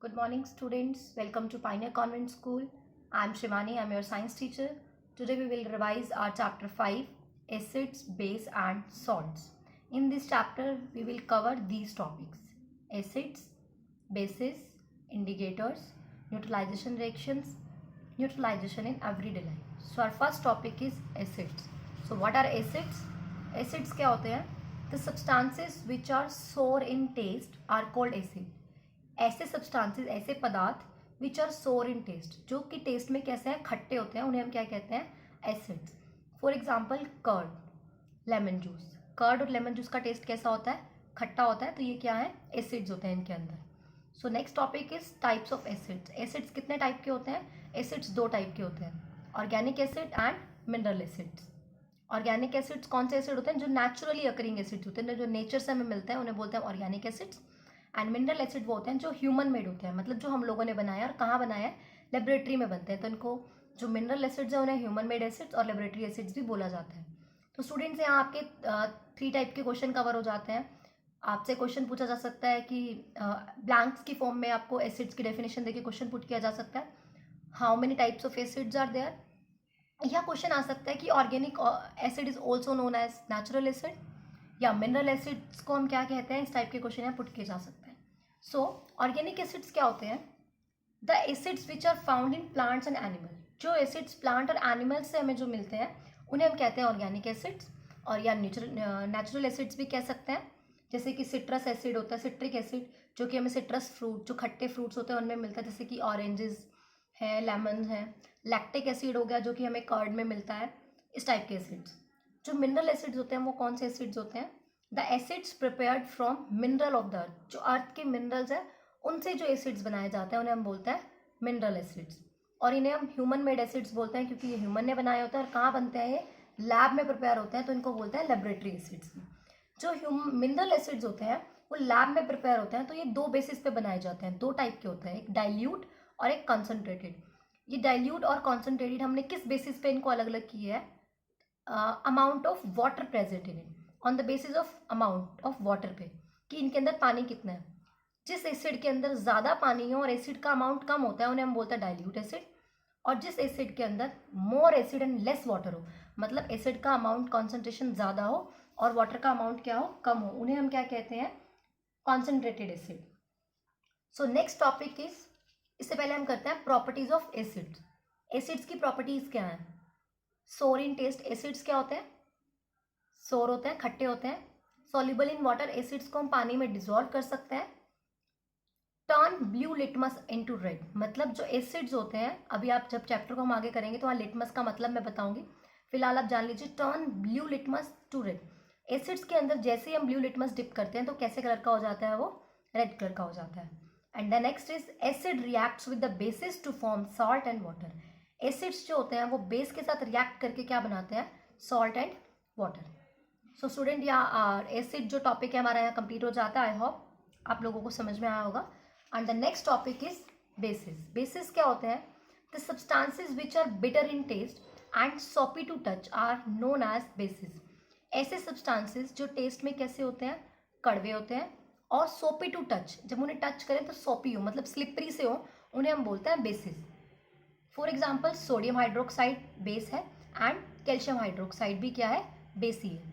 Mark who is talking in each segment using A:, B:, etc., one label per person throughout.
A: Good morning, students. Welcome to Pioneer Convent School. I'm Shivani. I'm your science teacher. Today we will revise our chapter 5, acids, base and salts. In this chapter, we will cover these topics: acids, bases, indicators, neutralization reactions, neutralization in everyday life. So our first topic is acids. So what are acids? Acids क्या होते हैं? The substances which are sour in taste are called acid. ऐसे substances, ऐसे पदार्थ which are सोर इन test, जो कि test में कैसे हैं, खट्टे होते हैं, उन्हें हम क्या कहते हैं? Acids. For example curd, lemon juice. Curd और लेमन जूस का टेस्ट कैसा होता है? खट्टा होता है. तो ये क्या है? एसिड्स होते हैं इनके अंदर. So next topic is types of acids. Acids कितने टाइप के होते हैं? एसिड्स दो टाइप के होते हैं, organic acid and mineral acids. Organic acids कौन से एसिड होते हैं? जो नेचुरली अकरिंग एसिड्स होते हैं, जो नेचर से हमें मिलते हैं, उन्हें बोलते हैं organic acids. And mineral acid वो होते हैं जो ह्यूमन मेड होते हैं, मतलब जो हम लोगों ने बनाया और कहाँ बनाया है? लेबोरेटरी में बनते हैं. तो इनको जो मिनरल एसिड्स है उन्हें ह्यूमन मेड एसिड्स और लेबोरेटरी एसिड्स भी बोला जाता है. तो स्टूडेंट्स, यहाँ आपके 3 टाइप के क्वेश्चन कवर हो जाते हैं. आपसे क्वेश्चन पूछा जा सकता है कि ब्लैंक्स की फॉर्म में आपको एसिड्स की डेफिनेशन देके क्वेश्चन पुट किया जा सकता है. How many types of acids are there? यह क्वेश्चन आ सकता है कि organic acid is also known as natural acid, या मिनरल एसिड्स को हम क्या कहते हैं? इस टाइप के क्वेश्चन यहाँ पुट किए जा सकते हैं. सो ऑर्गेनिक एसिड्स क्या होते हैं? The acids which are found in plants and animal. जो एसिड्स प्लांट और एनिमल्स से हमें जो मिलते हैं उन्हें हम कहते हैं ऑर्गेनिक एसिड्स, और या नेचुरल एसिड्स भी कह सकते हैं. जैसे कि सिट्रस एसिड होता है, सिट्रिक एसिड, जो कि हमें सिट्रस फ्रूट, जो खट्टे फ्रूट्स होते हैं उनमें मिलता है, जैसे कि ऑरेंजेस हैं, लेमन हैं. लैक्टिक एसिड हो गया जो कि हमें कर्ड में मिलता है. इस टाइप के एसिड्स. जो मिनरल एसिड्स होते हैं वो कौन से एसिड्स होते हैं? The acids prepared from mineral of the earth. जो अर्थ के मिनरल्स हैं उनसे जो एसिड्स बनाए जाते हैं उन्हें हम बोलते हैं मिनरल एसिड्स. और इन्हें हम ह्यूमन मेड एसिड्स बोलते हैं, क्योंकि ये ह्यूमन ने बनाए होते हैं. और कहाँ बनते हैं? ये लैब में प्रिपेयर होते हैं, तो इनको बोलते हैं लेबोरेटरी एसिड्स. जो मिनरल एसिड्स होते हैं वो लैब में प्रिपेयर होते हैं. तो ये 2 बेसिस पे बनाए जाते हैं. 2 टाइप के होते हैं, एक डाइल्यूट और एक कॉन्सेंट्रेटेड. ये डाइल्यूट और कॉन्सेंट्रेटेड हमने किस बेसिस पे इनको अलग अलग किया है? Amount of water present in it, on the basis of amount of water पे, कि इनके अंदर पानी कितना है. जिस एसिड के अंदर ज़्यादा पानी हो और एसिड का अमाउंट कम होता है उन्हें हम बोलते हैं डाइल्यूट एसिड. और जिस एसिड के अंदर मोर एसिड एंड लेस वाटर हो, मतलब एसिड का अमाउंट कॉन्सेंट्रेशन ज़्यादा हो और वाटर का अमाउंट क्या हो? कम हो, उन्हें हम क्या कहते हैं? Concentrated acid. So next topic is, इससे पहले हम करते हैं प्रॉपर्टीज ऑफ एसिड्स. एसिड्स की प्रॉपर्टीज क्या हैं? सोर इन टेस्ट. एसिड्स क्या होते हैं? सोर होते हैं, खट्टे होते हैं. Soluble in water. एसिड्स को हम पानी में डिसॉल्व कर सकते हैं. Turn blue litmus into red. मतलब जो एसिड्स होते हैं, अभी आप जब चैप्टर को हम आगे करेंगे तो वहाँ लिटमस का मतलब मैं बताऊंगी. फिलहाल आप जान लीजिए, turn blue litmus to red. Acids के अंदर जैसे ही हम ब्लू लिटमस डिप करते हैं तो कैसे कलर का हो जाता है? वो रेड कलर का हो जाता है. And the next is acid reacts with the basis to form salt and water. Acids जो होते हैं वो बेस के साथ रिएक्ट करके क्या बनाते हैं? Salt and water. So student, यहाँ एसिड जो टॉपिक है हमारा यहाँ कंप्लीट हो जाता है. आई होप आप लोगों को समझ में आया होगा. And the next topic is basis. Basis क्या होते हैं? The substances which are bitter in taste and soapy to touch are known as basis. ऐसे सब्सटेंसेस जो टेस्ट में कैसे होते हैं? कड़वे होते हैं. और सोपी टू टच, जब उन्हें टच करें तो सोपी हो, मतलब स्लिपरी से हो, उन्हें हम बोलते हैं basis. For example, sodium hydroxide base है एंड कैल्शियम हाइड्रोक्साइड भी क्या है? बेस ही है.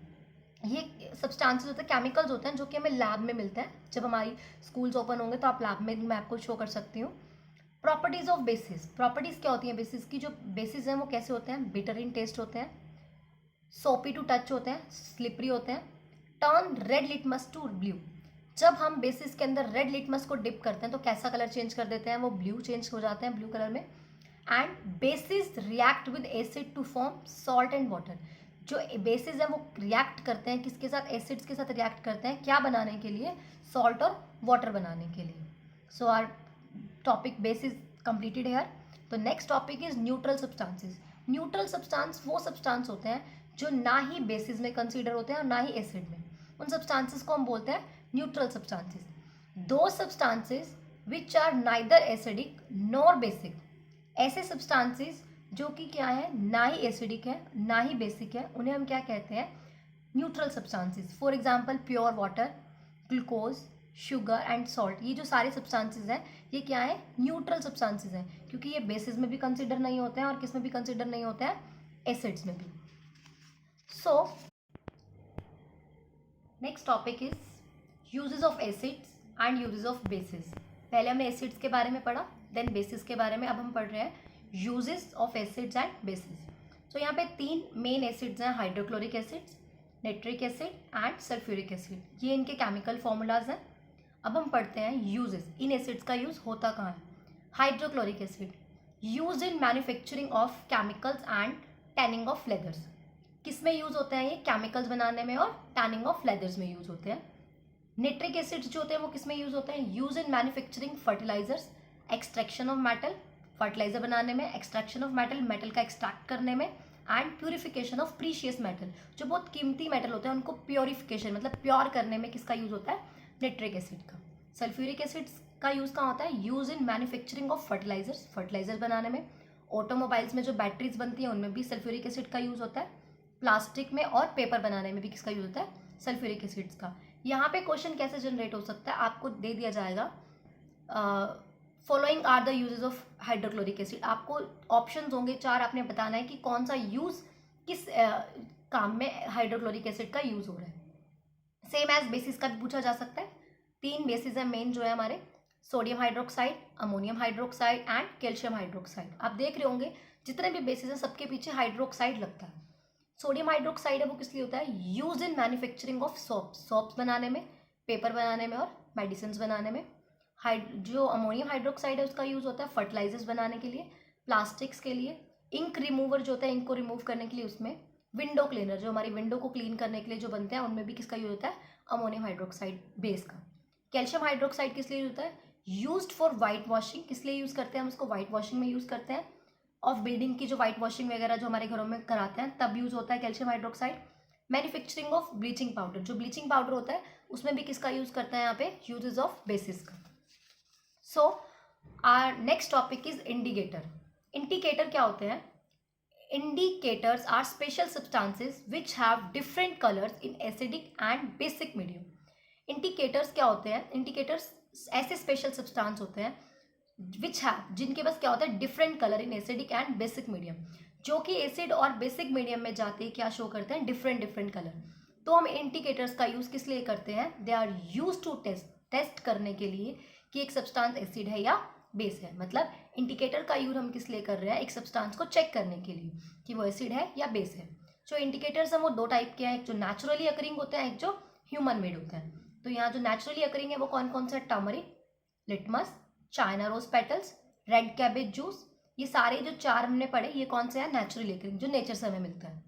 A: ये सब्सटेंसेस होते हैं, केमिकल्स होते हैं जो कि हमें लैब में मिलते हैं. जब हमारी स्कूल्स ओपन होंगे तो आप लैब में मैं आपको शो कर सकती हूँ. Properties of basis. प्रॉपर्टीज क्या होती हैं बेसिस की? जो बेसिस हैं वो कैसे होते हैं? बिटर इन टेस्ट होते हैं, सोपी टू टच होते हैं, स्लिपरी होते हैं. Turn red litmus to blue. जब हम बेसिस के अंदर रेड लिटमस को डिप करते हैं तो कैसा कलर चेंज कर देते हैं? वो ब्लू चेंज हो जाते हैं, ब्लू कलर में. And basis react with acid to form salt and water. जो बेसिस है वो रिएक्ट करते हैं किसके साथ? एसिड्स के साथ रिएक्ट करते हैं. क्या बनाने के लिए? सॉल्ट और वाटर बनाने के लिए. So our topic bases completed here. तो next topic is neutral substances. Neutral substance वो सब्सटेंस होते हैं जो ना ही बेसिस में कंसीडर होते हैं और ना ही एसिड में. उन सब्सटेंसेस को हम बोलते हैं neutral substances. Those substances which are neither acidic nor basic. ऐसे सब्सटेंसेस जो कि क्या है? ना ही एसिडिक है ना ही बेसिक है, उन्हें हम क्या कहते हैं? Neutral substances. For example, pure water, glucose, sugar and salt. ये जो सारे सब्सटेंसेस हैं ये क्या है, न्यूट्रल सब्सटेंसेस हैं, क्योंकि ये बेसिस में भी कंसिडर नहीं होते हैं और किस में भी कंसिडर नहीं होते हैं, एसिड्स में भी। So next topic is uses of acids and uses of basis. पहले हमने एसिड्स के बारे में पढ़ा, देन बेसिस के बारे में, अब हम पढ़ रहे हैं uses of acids and bases. तो यहाँ पे 3 मेन एसिड्स हैं, hydrochloric acids, nitric acid and sulphuric acid. ये इनके केमिकल फॉर्मूलाज हैं। अब हम पढ़ते हैं यूजेस, इन एसिड्स का यूज़ होता कहाँ है। Hydrochloric acid use in manufacturing of chemicals and tanning of leathers. किस में यूज़ होते हैं ये, केमिकल्स बनाने में और टैनिंग ऑफ लेदर्स में यूज़ होते हैं। नाइट्रिक एसिड्स जो होते हैं वो किस में यूज़ होते हैं, use in manufacturing fertilizers, extraction of metal, fertilizer बनाने में, एक्सट्रैक्शन ऑफ मेटल, मेटल का एक्सट्रैक्ट करने में, and purification of precious metal, जो बहुत कीमती मेटल होते हैं उनको प्योरिफिकेशन मतलब प्योर करने में किसका यूज़ होता है, नाइट्रिक एसिड का। सल्फ्यूरिक एसिड्स का यूज़ कहाँ होता है, use in manufacturing of fertilizers, fertilizer बनाने में। ऑटोमोबाइल्स में जो बैटरीज बनती हैं उनमें भी सल्फ्यूरिक एसिड का यूज़ होता है। प्लास्टिक में और पेपर बनाने में भी किसका यूज़ होता है, सल्फ्यूरिक एसिड्स का। यहाँ पे क्वेश्चन कैसे जनरेट हो सकता है, आपको दे दिया जाएगा following are the uses of hydrochloric acid. आपको ऑप्शंस होंगे 4, आपने बताना है कि कौन सा यूज़ किस काम में हाइड्रोक्लोरिक एसिड का यूज़ हो रहा है। सेम एज बेसिस का भी पूछा जा सकता है। 3 बेसिस है मेन जो है हमारे, sodium hydroxide, ammonium hydroxide and calcium hydroxide. आप देख रहे होंगे जितने भी बेसिस हैं सबके पीछे हाइड्रोक्साइड लगता है। सोडियम हाइड्रोक्साइड है वो किस लिए होता है, use in manufacturing of soaps बनाने में, पेपर बनाने में और मेडिसिन बनाने में। जो अमोनियम हाइड्रोक्साइड है उसका यूज़ होता है फर्टिलाइजर्स बनाने के लिए, प्लास्टिक्स के लिए, इंक रिमूवर जो होता है इंक को रिमूव करने के लिए उसमें, विंडो क्लीनर जो हमारी विंडो को क्लीन करने के लिए जो बनते हैं उनमें भी किसका यूज होता है, अमोनियम हाइड्रोक्साइड बेस का। कैल्शियम हाइड्रोक्साइड किस लिए होता है, यूज्ड फॉर वाइट वॉशिंग। किस लिए यूज़ करते हैं हम उसको, वाइट वॉशिंग में यूज़ करते हैं। ऑफ बिल्डिंग की जो वाइट वॉशिंग वगैरह जो हमारे घरों में कराते हैं तब यूज़ होता है calcium hydroxide. Manufacturing of bleaching powder, जो ब्लीचिंग पाउडर होता है उसमें भी किसका यूज़ करते हैं यहाँ पे, यूजेस ऑफ बेसिस का। So our next topic is indicator. Indicator क्या होते हैं, indicators are special substances which have different colours in acidic and basic medium. Indicators क्या होते हैं, इंडिकेटर्स ऐसे स्पेशल सब्सटेंस होते हैं विच हैव, जिनके पास क्या होता है, different colour in acidic and basic medium, जो कि एसिड और बेसिक मीडियम में जाते ही क्या शो करते हैं, डिफरेंट डिफरेंट कलर। तो हम इंडिकेटर्स का यूज़ किस लिए करते हैं, they are use to test करने के लिए कि एक सब्सटेंस एसिड है या बेस है। मतलब इंडिकेटर का यूज हम किस लिए कर रहे हैं, एक सब्सटेंस को चेक करने के लिए कि वो एसिड है या बेस है। जो इंडिकेटर्स हैं वो 2 टाइप के हैं, एक जो नेचुरली अकरिंग होते हैं, एक जो ह्यूमन मेड होते हैं। तो यहाँ जो नेचुरली अकरिंग है वो कौन कौन सा, turmeric, litmus, China rose petals, red cabbage juice, ये सारे जो 4 हमने पढ़े ये कौन से हैं, नेचुरली अकरिंग जो नेचर से हमें मिलता है।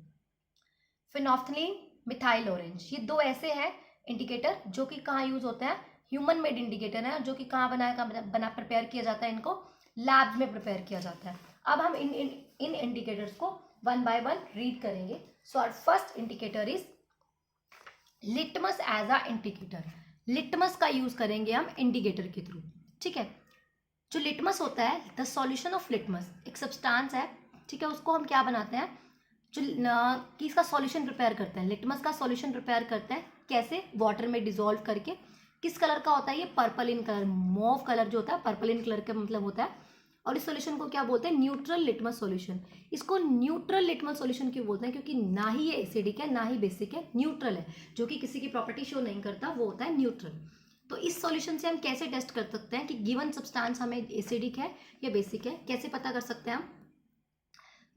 A: फिनोफ्थलीन, मिथाइल ऑरेंज, ये 2 ऐसे हैं इंडिकेटर जो कि कहाँ यूज होते हैं, ह्यूमन मेड इंडिकेटर है, जो कि कहाँ बना प्रिपेयर किया जाता है, इनको लैब में प्रिपेयर किया जाता है। अब हम इन इंडिकेटर्स को 1 बाय 1 रीड करेंगे। So our first indicator is litmus as a indicator. Litmus का यूज करेंगे हम इंडिकेटर के थ्रू, ठीक है। जो लिटमस होता है, द सॉल्यूशन ऑफ लिटमस, एक सब्सटेंस है, ठीक है, उसको हम क्या बनाते हैं, जो कि इसका सॉल्यूशन प्रिपेयर करते हैं, लिटमस का सॉल्यूशन प्रिपेयर करते हैं कैसे, वाटर में डिसॉल्व करके। किस कलर का होता है ये, purple in colour, mauve colour जो होता है पर्पल इन कलर का मतलब होता है। और इस सॉल्यूशन को क्या बोलते हैं, न्यूट्रल लिटमस सॉल्यूशन। इसको न्यूट्रल लिटमस सॉल्यूशन क्यों बोलते हैं, क्योंकि ना ही ये एसिडिक है ना ही बेसिक है, न्यूट्रल है, जो कि किसी की प्रॉपर्टी शो नहीं करता, वो होता है न्यूट्रल। तो इस सॉल्यूशन से हम कैसे टेस्ट कर सकते हैं कि गिवन सब्सटेंस हमें एसिडिक है या बेसिक है, कैसे पता कर सकते हैं हम,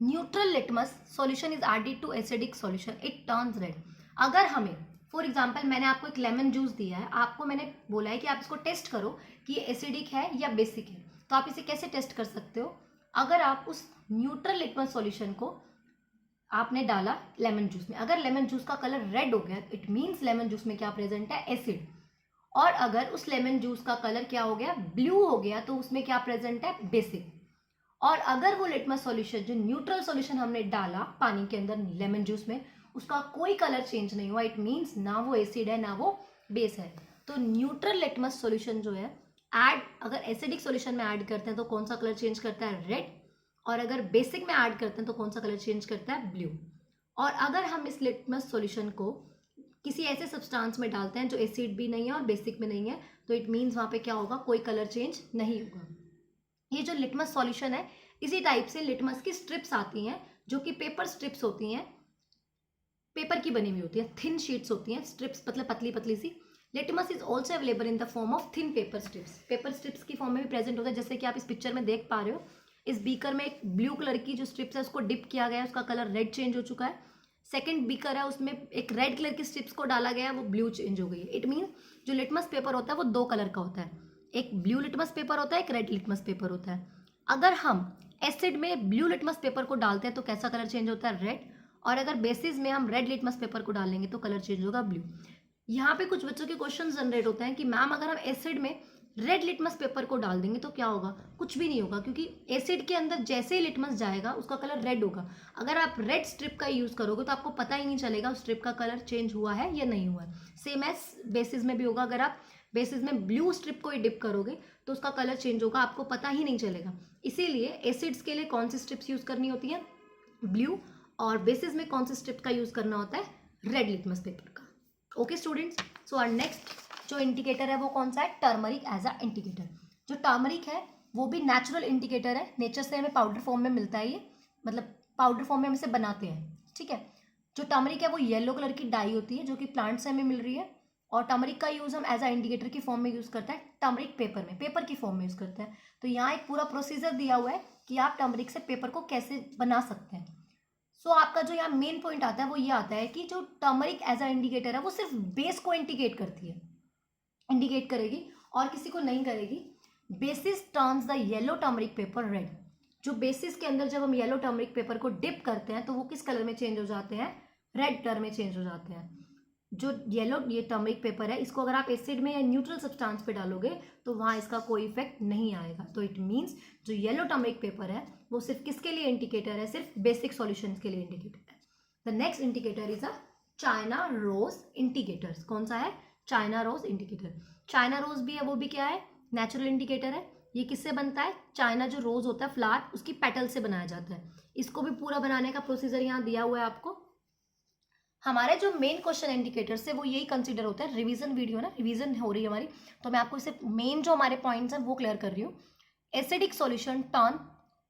A: neutral litmus solution is added to acidic solution, it turns red. अगर हमें फॉर एग्जाम्पल मैंने आपको एक लेमन जूस दिया है, आपको मैंने बोला है कि आप इसको टेस्ट करो कि ये एसिडिक है या बेसिक है, तो आप इसे कैसे टेस्ट कर सकते हो, अगर आप उस न्यूट्रल लिटमस सॉल्यूशन को आपने डाला लेमन जूस में, अगर लेमन जूस का कलर रेड हो गया इट मीन्स लेमन जूस में क्या प्रेजेंट है, एसिड। और अगर उस लेमन जूस का कलर क्या हो गया, ब्लू हो गया, तो उसमें क्या प्रेजेंट है, बेसिक। और अगर वो लिटमस सॉल्यूशन जो न्यूट्रल सॉल्यूशन हमने डाला पानी के अंदर लेमन जूस में, उसका कोई कलर चेंज नहीं हुआ, इट मीन्स ना वो एसिड है ना वो बेस है। तो न्यूट्रल लिटमस सॉल्यूशन जो है अगर एसिडिक सॉल्यूशन में ऐड करते हैं तो कौन सा कलर चेंज करता है, रेड। और अगर बेसिक में ऐड करते हैं तो कौन सा कलर चेंज करता है, ब्लू। और अगर हम इस लिटमस सॉल्यूशन को किसी ऐसे सब्सटेंस में डालते हैं जो एसिड भी नहीं है और बेसिक में नहीं है, तो इट मीन्स वहाँ पे क्या होगा, कोई कलर चेंज नहीं होगा। ये जो लिटमस सॉल्यूशन है, इसी टाइप से लिटमस की स्ट्रिप्स आती हैं जो कि पेपर स्ट्रिप्स होती हैं, पेपर की बनी हुई होती है, थिन शीट्स होती हैं, स्ट्रिप्स मतलब पतली पतली सी। Litmus is also available in the form of thin paper strips, paper strips की फॉर्म में भी प्रेजेंट होता है, जैसे कि आप इस पिक्चर में देख पा रहे हो। इस बीकर में एक ब्लू कलर की जो स्ट्रिप्स है उसको डिप किया गया है, उसका कलर रेड चेंज हो चुका है। सेकंड बीकर है, उसमें एक रेड कलर की स्ट्रिप्स को डाला गया है, वो ब्लू चेंज हो गई है। इट मीन जो लिटमस पेपर होता है वो दो कलर का होता है, एक ब्लू लिटमस पेपर होता है, एक रेड लिटमस पेपर होता है। अगर हम एसिड में ब्लू लिटमस पेपर को डालते हैं तो कैसा कलर चेंज होता है, रेड। और अगर बेसिस में हम रेड लिटमस पेपर को डालेंगे तो कलर चेंज होगा ब्लू। यहाँ पे कुछ बच्चों के क्वेश्चन जनरेट होते हैं कि मैम अगर हम एसिड में रेड लिटमस पेपर को डाल देंगे तो क्या होगा, कुछ भी नहीं होगा, क्योंकि एसिड के अंदर जैसे ही लिटमस जाएगा उसका कलर रेड होगा। अगर आप रेड स्ट्रिप का यूज करोगे तो आपको पता ही नहीं चलेगा उस स्ट्रिप का कलर चेंज हुआ है या नहीं हुआ है। सेम एज बेसिस में भी होगा, अगर आप बेसिस में ब्लू स्ट्रिप को ही डिप करोगे तो उसका कलर चेंज होगा, आपको पता ही नहीं चलेगा। इसीलिए एसिड्स के लिए कौन सी स्ट्रिप्स यूज करनी होती है, ब्लू, और बेसिस में कौन से स्ट्रिप का यूज करना होता है, रेड लिटमस पेपर का। Okay students, so our next जो इंडिकेटर है वो कौन सा है, टर्मरिक एज अ इंडिकेटर। जो टर्मरिक है वो भी नेचुरल इंडिकेटर है, नेचर से हमें पाउडर फॉर्म में मिलता है, ये मतलब पाउडर फॉर्म में हम इसे बनाते हैं, ठीक है। जो टर्मरिक है वो येलो कलर की डाई होती है जो कि प्लांट से हमें मिल रही है, और टर्मरिक का यूज हम एज अ इंडिकेटर की फॉर्म में यूज करते हैं, टर्मरिक पेपर में, पेपर की फॉर्म में यूज करते हैं। तो यहाँ एक पूरा प्रोसीजर दिया हुआ है कि आप टर्मरिक से पेपर को कैसे बना सकते हैं। सो आपका जो यहाँ मेन पॉइंट आता है वो ये आता है कि जो टर्मरिक एज अ इंडिकेटर है वो सिर्फ बेस को इंडिकेट करती है, इंडिकेट करेगी और किसी को नहीं करेगी। Basis turns the yellow turmeric paper red. जो बेसिस के अंदर जब हम येलो टर्मरिक पेपर को डिप करते हैं तो वो किस कलर में चेंज हो जाते हैं, रेड कलर में चेंज हो जाते हैं। जो येलो ये टर्मरिक पेपर है, इसको अगर आप एसिड में या न्यूट्रल सब्सटेंस पे डालोगे तो वहाँ इसका कोई इफेक्ट नहीं आएगा। तो इट मीन्स जो येलो टर्मरिक पेपर है वो सिर्फ किसके लिए इंडिकेटर है, सिर्फ बेसिक सॉल्यूशंस के लिए इंडिकेटर है। The next indicator is a China rose indicator. कौन सा है, China rose indicator. China rose भी है, वो भी क्या है, नेचुरल इंडिकेटर है। ये किससे बनता है, चाइना जो रोज होता है फ्लावर उसकी पेटल से बनाया जाता है। इसको भी पूरा बनाने का प्रोसीजर यहाँ दिया हुआ है आपको। हमारे जो मेन क्वेश्चन इंडिकेटर्स है वो यही कंसीडर होता है, रिवीजन वीडियो ना, रिवीजन हो रही है हमारी, तो मैं आपको इसे मेन जो हमारे पॉइंट्स हैं वो क्लियर कर रही हूँ। Acidic solution turn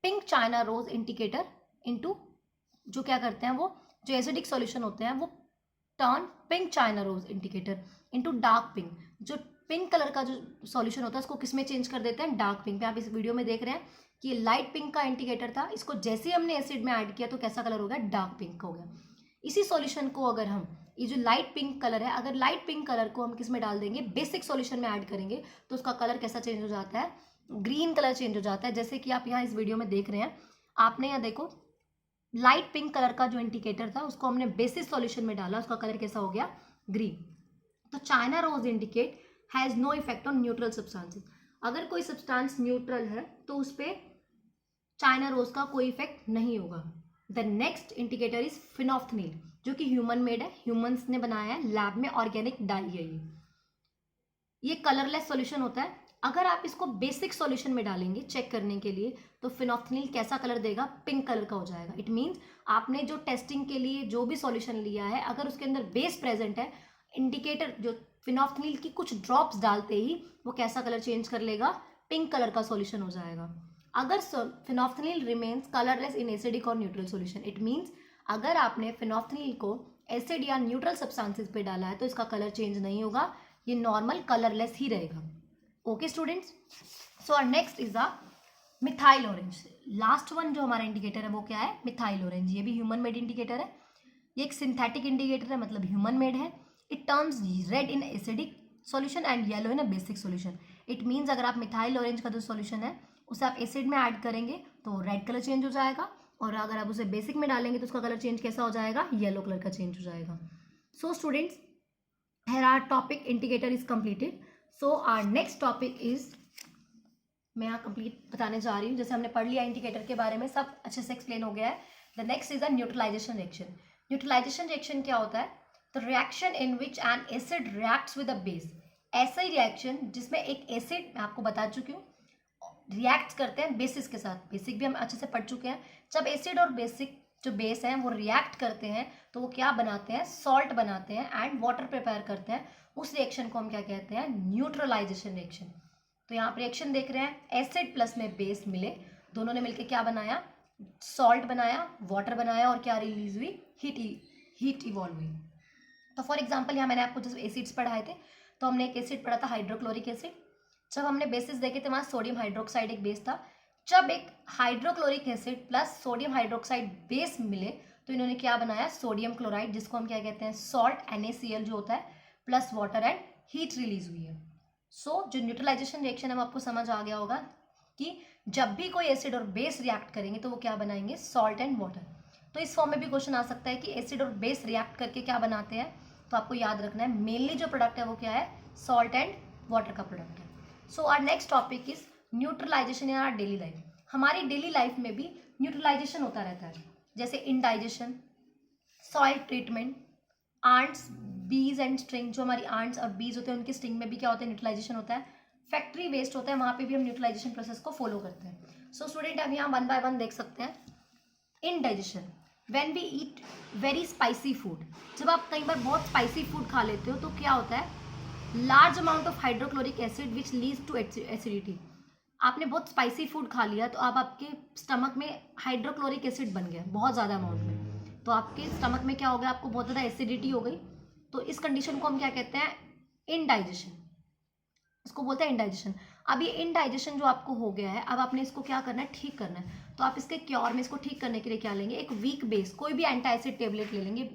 A: pink China rose indicator into, जो क्या करते हैं वो, जो एसिडिक सॉल्यूशन होते हैं वो turn pink China rose indicator into dark pink. जो पिंक कलर का जो सॉल्यूशन होता है उसको किस में चेंज कर देते हैं, डार्क पिंक पे। आप इस वीडियो में देख रहे हैं कि ये लाइट पिंक का इंडिकेटर था, इसको जैसे ही हमने एसिड में ऐड किया तो कैसा कलर हो गया, डार्क पिंक हो गया। इसी सॉल्यूशन को अगर हम, ये जो लाइट पिंक कलर है, अगर लाइट पिंक कलर को हम किस में डाल देंगे, बेसिक सॉल्यूशन में ऐड करेंगे तो उसका कलर कैसा चेंज हो जाता है, ग्रीन कलर चेंज हो जाता है। जैसे कि आप यहाँ इस वीडियो में देख रहे हैं, आपने यहाँ देखो लाइट पिंक कलर का जो इंडिकेटर था उसको हमने बेसिक सॉल्यूशन में डाला, उसका कलर कैसा हो गया, ग्रीन। तो China rose indicate has no effect on neutral substances. अगर कोई सब्सटेंस न्यूट्रल है तो उस पर चाइना रोज का कोई इफेक्ट नहीं होगा। द नेक्स्ट इंडिकेटर इज फिनोफ्थनील, जो कि ह्यूमन मेड है, ह्यूमंस ने बनाया है, लैब में ऑर्गेनिक डाई है ये कलरलेस सॉल्यूशन होता है। अगर आप इसको बेसिक सॉल्यूशन में डालेंगे चेक करने के लिए तो फिनोफ्थनील कैसा कलर देगा, पिंक कलर का हो जाएगा। इट मीन्स आपने जो टेस्टिंग के लिए जो भी सॉल्यूशन लिया है, अगर उसके अंदर बेस प्रेजेंट है, इंडिकेटर जो फिनोफ्थनील की कुछ ड्रॉप्स डालते ही वो कैसा कलर चेंज कर लेगा, पिंक कलर का सॉल्यूशन हो जाएगा। अगर फिनोफ्थनील रिमेन्स कलरलेस इन एसिडिक और न्यूट्रल सॉल्यूशन, इट मीन्स अगर आपने फिनोफ्थनील को एसिड या न्यूट्रल सब्सटेंसेस पे डाला है तो इसका कलर चेंज नहीं होगा, ये नॉर्मल कलरलेस ही रहेगा। Okay students, so our next is the methyl orange. Last one जो हमारा इंडिकेटर है वो क्या है, मिथाइल ऑरेंज। ये भी ह्यूमन मेड इंडिकेटर है, ये एक सिंथेटिक इंडिकेटर है, मतलब ह्यूमन मेड है। It turns red in acidic solution and yellow in a basic solution. It means अगर आप मिथाइल ऑरेंज का जो सॉल्यूशन है उसे आप एसिड में ऐड करेंगे तो रेड कलर चेंज हो जाएगा, और अगर आप उसे बेसिक में डालेंगे तो उसका कलर चेंज कैसा हो जाएगा, येलो कलर का चेंज हो जाएगा। So students, here our topic indicator is completed. So our next topic is, मैं यहाँ कंप्लीट बताने जा रही हूँ, जैसे हमने पढ़ लिया इंडिकेटर के बारे में, सब अच्छे से एक्सप्लेन हो गया है। The next is the neutralization reaction. Neutralization reaction क्या होता है, the reaction in which an acid reacts with a base. ऐसा ही रिएक्शन जिसमें एक एसिड, मैं आपको बता चुकी हूँ, रिएक्ट करते हैं बेसिस के साथ। बेसिक भी हम अच्छे से पढ़ चुके हैं। जब एसिड और बेसिक जो बेस हैं वो रिएक्ट करते हैं तो वो क्या बनाते हैं, सॉल्ट बनाते हैं एंड वाटर प्रिपेयर करते हैं। उस रिएक्शन को हम क्या कहते हैं, न्यूट्रलाइजेशन रिएक्शन। तो यहाँ पर रिएक्शन देख रहे हैं, एसिड प्लस में बेस मिले, दोनों ने मिलकर क्या बनाया, सॉल्ट बनाया, वाटर बनाया और क्या रिलीज हुई, हीट इवॉल्व हुई। तो फॉर एग्जाम्पल यहाँ मैंने आपको जब एसिड्स पढ़ाए थे तो हमने एक एसिड पढ़ा था हाइड्रोक्लोरिक एसिड। जब हमने बेसिस देखे थे वहाँ सोडियम हाइड्रोक्साइड एक बेस था। जब एक hydrochloric acid plus sodium hydroxide base मिले तो इन्होंने क्या बनाया, सोडियम क्लोराइड, जिसको हम क्या कहते हैं, सॉल्ट, NaCl जो होता है, plus water and heat release हुई है। सो जो न्यूट्रलाइजेशन रिएक्शन है वो आपको समझ आ गया होगा कि जब भी कोई एसिड और बेस रिएक्ट करेंगे तो वो क्या बनाएंगे, सॉल्ट एंड वाटर। तो इस फॉर्म में भी क्वेश्चन आ सकता है कि एसिड और बेस रिएक्ट करके क्या बनाते हैं। तो आपको याद रखना है मेनली जो प्रोडक्ट है वो क्या है, सॉल्ट एंड वाटर का प्रोडक्ट है। So our next topic is neutralization in our daily life. हमारी डेली लाइफ में भी न्यूट्रलाइजेशन होता रहता है, जैसे indigestion, soil treatment, ants, bees and sting. जो हमारी आंट्स और बीज होते हैं उनके स्ट्रिंग में भी क्या होता है, न्यूट्रलाइजेशन होता है। फैक्ट्री वेस्ट होता है, वहाँ पे भी हम न्यूट्रलाइजेशन प्रोसेस को फॉलो करते हैं। सो स्टूडेंट अब यहाँ 1 बाय 1 देख सकते हैं। Indigestion, when we eat very spicy food, जब आप कई बार बहुत स्पाइसी फूड खा लेते हो तो क्या होता है, large amount of hydrochloric acid which leads to acidity. आपने बहुत स्पाइसी फूड खा लिया तो अब आपके स्टमक में हाइड्रोक्लोरिक एसिड बन गया बहुत ज़्यादा अमाउंट में, तो आपके स्टमक में क्या हो गया, आपको बहुत ज़्यादा एसिडिटी हो गई। तो इस कंडीशन को हम क्या कहते हैं, इनडाइजेशन, इसको बोलते हैं इनडाइजेशन। अब ये इनडाइजेशन जो आपको हो गया है, अब आपने इसको क्या करना है, ठीक करना है। तो आप इसके क्योर में इसको ठीक करने के लिए क्या लेंगे, एक वीक बेस, कोई भी एंटासिड टेबलेट ले लेंगे,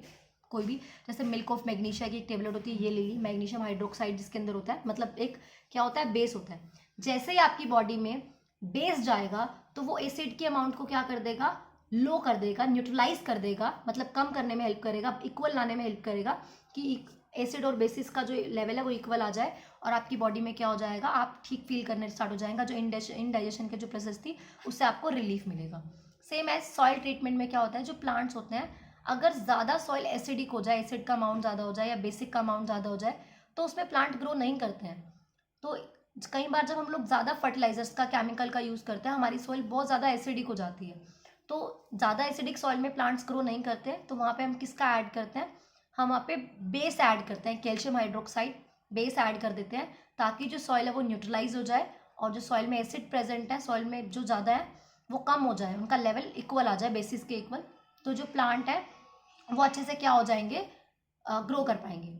A: कोई भी, जैसे मिल्क ऑफ मैग्नीशिया की एक टेबलेट होती है, ये ले ली, मैग्नीशियम हाइड्रोक्साइड जिसके अंदर होता है, मतलब एक क्या होता है, बेस होता है। जैसे ही आपकी बॉडी में बेस जाएगा तो वो एसिड की अमाउंट को क्या कर देगा, लो कर देगा, न्यूट्रलाइज कर देगा, मतलब कम करने में हेल्प करेगा, इक्वल लाने में हेल्प करेगा कि एसिड और बेसिस का जो लेवल है वो इक्वल आ जाए और आपकी बॉडी में क्या हो जाएगा, आप ठीक फील करने स्टार्ट हो जाएगा। जो इनडाइजेशन के जो प्रोसेस थी उससे आपको रिलीफ मिलेगा। सेम एज सॉइल ट्रीटमेंट में क्या होता है, जो प्लांट्स होते हैं, अगर ज़्यादा सॉइल एसिडिक हो जाए, एसिड का अमाउंट ज़्यादा हो जाए या बेसिक का अमाउंट ज़्यादा हो जाए तो उसमें प्लांट ग्रो नहीं करते हैं। तो कई बार जब हम लोग ज़्यादा फर्टिलाइजर्स का, केमिकल का यूज़ करते हैं, हमारी सॉइल बहुत ज़्यादा एसिडिक हो जाती है। तो ज़्यादा एसिडिक सॉइल में प्लांट्स ग्रो नहीं करते, तो वहाँ पे हम किसका ऐड करते हैं, हम वहाँ पे बेस ऐड करते हैं, कैल्शियम हाइड्रोक्साइड बेस ऐड कर देते हैं, ताकि जो सॉइल है वो न्यूट्रलाइज हो जाए और जो सॉइल में एसिड प्रेजेंट है, सॉइल में जो ज़्यादा है वो कम हो जाए, उनका लेवल इक्वल आ जाए, बेसिस के इक्वल। तो जो प्लांट है वो अच्छे से क्या हो जाएंगे, ग्रो कर पाएंगे।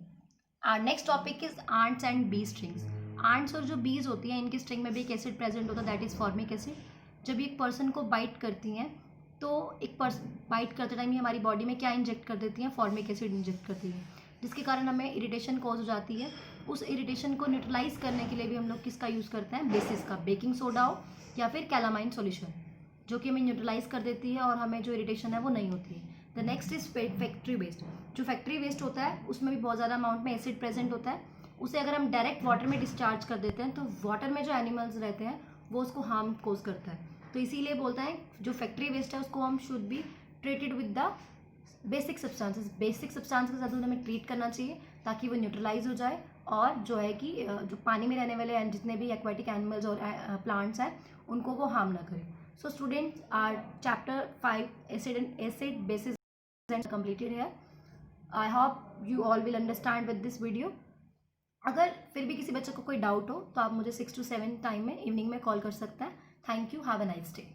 A: Our next topic is ants and bee strings. Ants और जो बीज होती हैं इनके स्ट्रिंग में भी एक एसिड प्रेजेंट होता है, दैट इज फॉर्मिक एसिड। जब एक पर्सन को बाइट करती हैं तो एक बाइट करते टाइम ही हमारी बॉडी में क्या इंजेक्ट कर देती हैं, फॉर्मिक एसिड इंजेक्ट करती है, जिसके कारण हमें इरिटेशन कॉज हो जाती है। उस इरिटेशन को न्यूट्रलाइज करने के लिए भी हम लोग किसका यूज़ करते हैं, बेसिस का, बेकिंग सोडा हो या फिर कैलामाइन सॉल्यूशन, जो कि हमें न्यूट्रलाइज कर देती है और हमें जो इरिटेशन है वो नहीं होती है। The next is factory waste. जो फैक्ट्री वेस्ट होता है उसमें भी बहुत ज़्यादा अमाउंट में एसिड प्रेजेंट होता है, उसे अगर हम डायरेक्ट वाटर में डिस्चार्ज कर देते हैं तो वाटर में जो एनिमल्स रहते हैं वो उसको हार्म कोज करता है। तो इसीलिए बोलता है जो फैक्ट्री वेस्ट है उसको हम should be treated with the basic substances. Basic substance के साथ हमें ट्रीट करना चाहिए ताकि वो न्यूट्रलाइज हो जाए और जो है कि जो पानी में रहने वाले जितने भी एक्वाटिक एनिमल्स और प्लांट्स हैं उनको वो हार्म ना करें। So students, our chapter 5 acid basis completed here. I hope you all will understand with this video. अगर फिर भी किसी बच्चे को कोई डाउट हो तो आप मुझे 6 to 7 टाइम में इवनिंग में कॉल कर सकते हैं। Thank you, have a nice day.